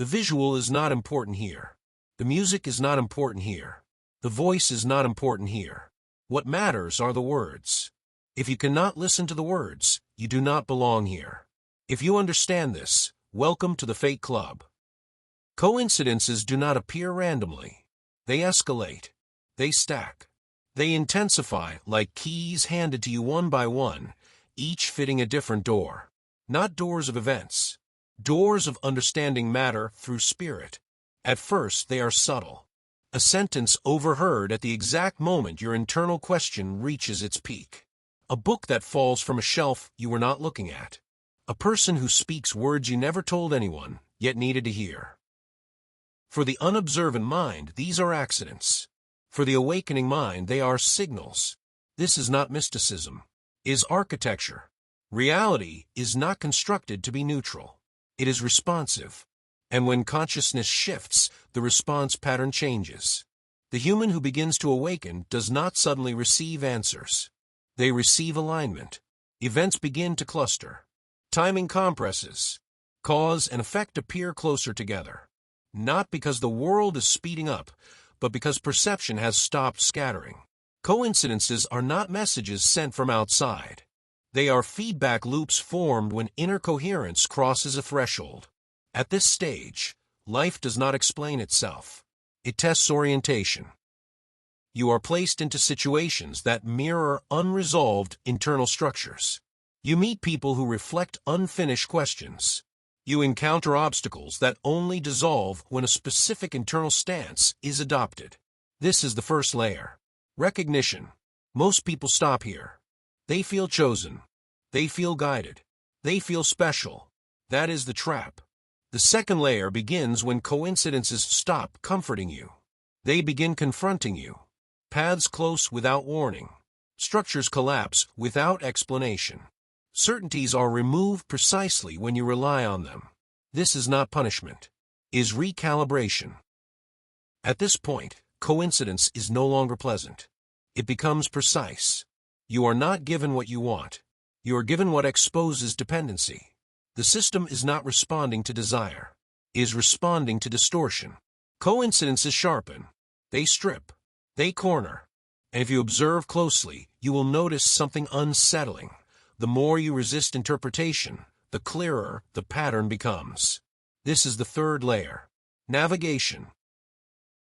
The visual is not important here. The music is not important here. The voice is not important here. What matters are the words. If you cannot listen to the words, you do not belong here. If you understand this, welcome to the Fate Club. Coincidences do not appear randomly. They escalate. They stack. They intensify like keys handed to you one by one, each fitting a different door. Not doors of events. Doors of understanding matter through spirit. At first, they are subtle. A sentence overheard at the exact moment your internal question reaches its peak. A book that falls from a shelf you were not looking at. A person who speaks words you never told anyone, yet needed to hear. For the unobservant mind, these are accidents. For the awakening mind, they are signals. This is not mysticism. It is architecture. Reality is not constructed to be neutral. It is responsive. And when consciousness shifts, the response pattern changes. The human who begins to awaken does not suddenly receive answers. They receive alignment. Events begin to cluster. Timing compresses. Cause and effect appear closer together. Not because the world is speeding up, but because perception has stopped scattering. Coincidences are not messages sent from outside. They are feedback loops formed when inner coherence crosses a threshold. At this stage, life does not explain itself. It tests orientation. You are placed into situations that mirror unresolved internal structures. You meet people who reflect unfinished questions. You encounter obstacles that only dissolve when a specific internal stance is adopted. This is the first layer. Recognition. Most people stop here. They feel chosen. They feel guided. They feel special. That is the trap. The second layer begins when coincidences stop comforting you. They begin confronting you. Paths close without warning. Structures collapse without explanation. Certainties are removed precisely when you rely on them. This is not punishment. It is recalibration. At this point, coincidence is no longer pleasant. It becomes precise. You are not given what you want. You are given what exposes dependency. The system is not responding to desire. It is responding to distortion. Coincidences sharpen. They strip. They corner. And if you observe closely, you will notice something unsettling. The more you resist interpretation, the clearer the pattern becomes. This is the third layer. Navigation.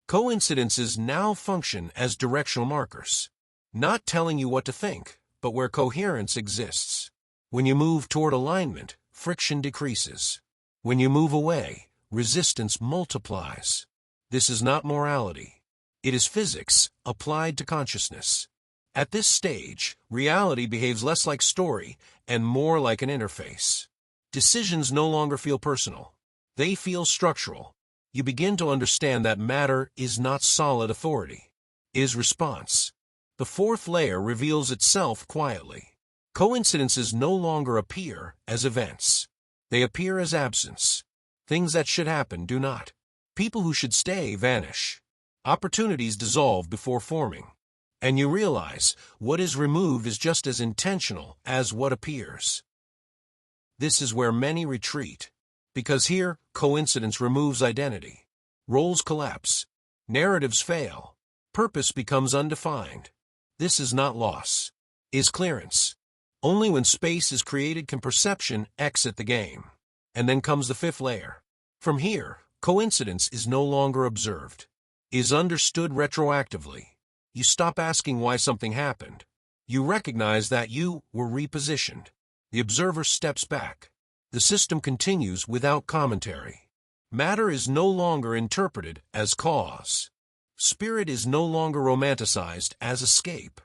Coincidences now function as directional markers. Not telling you what to think, but where coherence exists. When you move toward alignment, friction decreases. When you move away, resistance multiplies. This is not morality. It is physics applied to consciousness. At this stage, reality behaves less like story and more like an interface. Decisions no longer feel personal. They feel structural. You begin to understand that matter is not solid authority. It is response. The fourth layer reveals itself quietly. Coincidences no longer appear as events. They appear as absence. Things that should happen do not. People who should stay vanish. Opportunities dissolve before forming. And you realize what is removed is just as intentional as what appears. This is where many retreat. Because here, coincidence removes identity. Roles collapse. Narratives fail. Purpose becomes undefined. This is not loss. It is clearance. Only when space is created can perception exit the game. And then comes the fifth layer. From here, coincidence is no longer observed. It is understood retroactively. You stop asking why something happened. You recognize that you were repositioned. The observer steps back. The system continues without commentary. Matter is no longer interpreted as cause. Spirit is no longer romanticized as escape.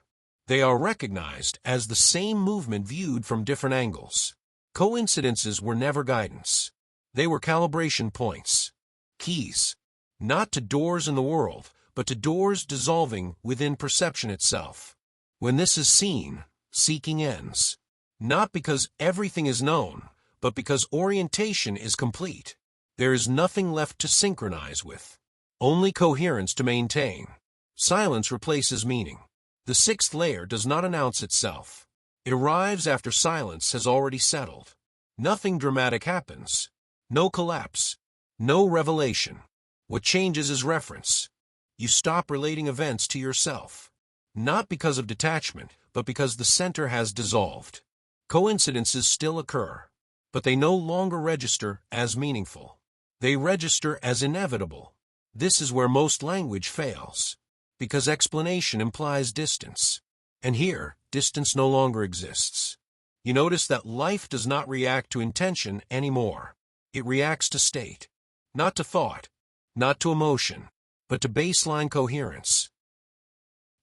They are recognized as the same movement viewed from different angles. Coincidences were never guidance. They were calibration points. Keys. Not to doors in the world, but to doors dissolving within perception itself. When this is seen, seeking ends. Not because everything is known, but because orientation is complete. There is nothing left to synchronize with. Only coherence to maintain. Silence replaces meaning. The sixth layer does not announce itself. It arrives after silence has already settled. Nothing dramatic happens. No collapse. No revelation. What changes is reference. You stop relating events to yourself. Not because of detachment, but because the center has dissolved. Coincidences still occur, but they no longer register as meaningful. They register as inevitable. This is where most language fails, because explanation implies distance. And here, distance no longer exists. You notice that life does not react to intention anymore. It reacts to state, not to thought, not to emotion, but to baseline coherence.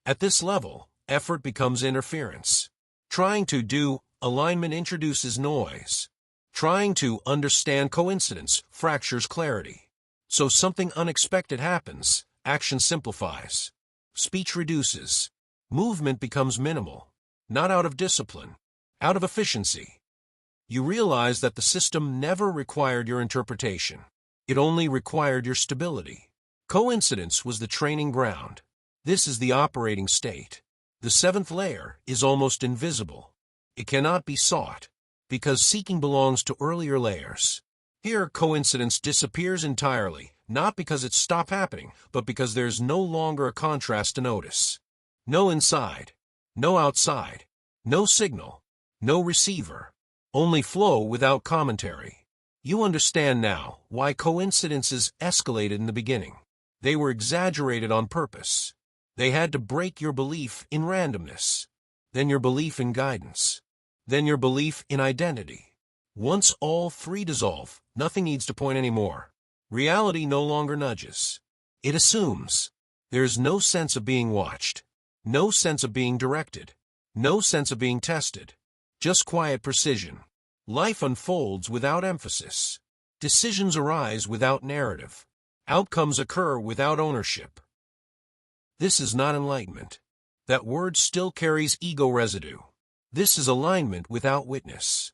At this level, effort becomes interference. Trying to do alignment introduces noise. Trying to understand coincidence fractures clarity. So something unexpected happens, action simplifies. Speech reduces. Movement becomes minimal. Not out of discipline, out of efficiency. You realize that the system never required your interpretation. It only required your stability. Coincidence was the training ground. This is the operating state. The seventh layer is almost invisible. It cannot be sought, because seeking belongs to earlier layers. Here, coincidence disappears entirely, not because it stopped happening, but because there's no longer a contrast to notice. No inside, no outside, no signal, no receiver, only flow without commentary. You understand now why coincidences escalated in the beginning. They were exaggerated on purpose. They had to break your belief in randomness, then your belief in guidance, then your belief in identity. Once all three dissolve, nothing needs to point anymore. Reality no longer nudges. It assumes. There is no sense of being watched, no sense of being directed, no sense of being tested. Just quiet precision. Life unfolds without emphasis. Decisions arise without narrative. Outcomes occur without ownership. This is not enlightenment. That word still carries ego residue. This is alignment without witness.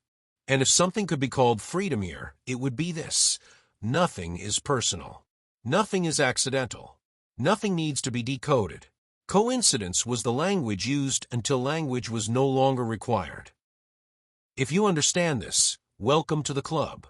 And if something could be called freedom here, it would be this. Nothing is personal. Nothing is accidental. Nothing needs to be decoded. Coincidence was the language used until language was no longer required. If you understand this, welcome to the club.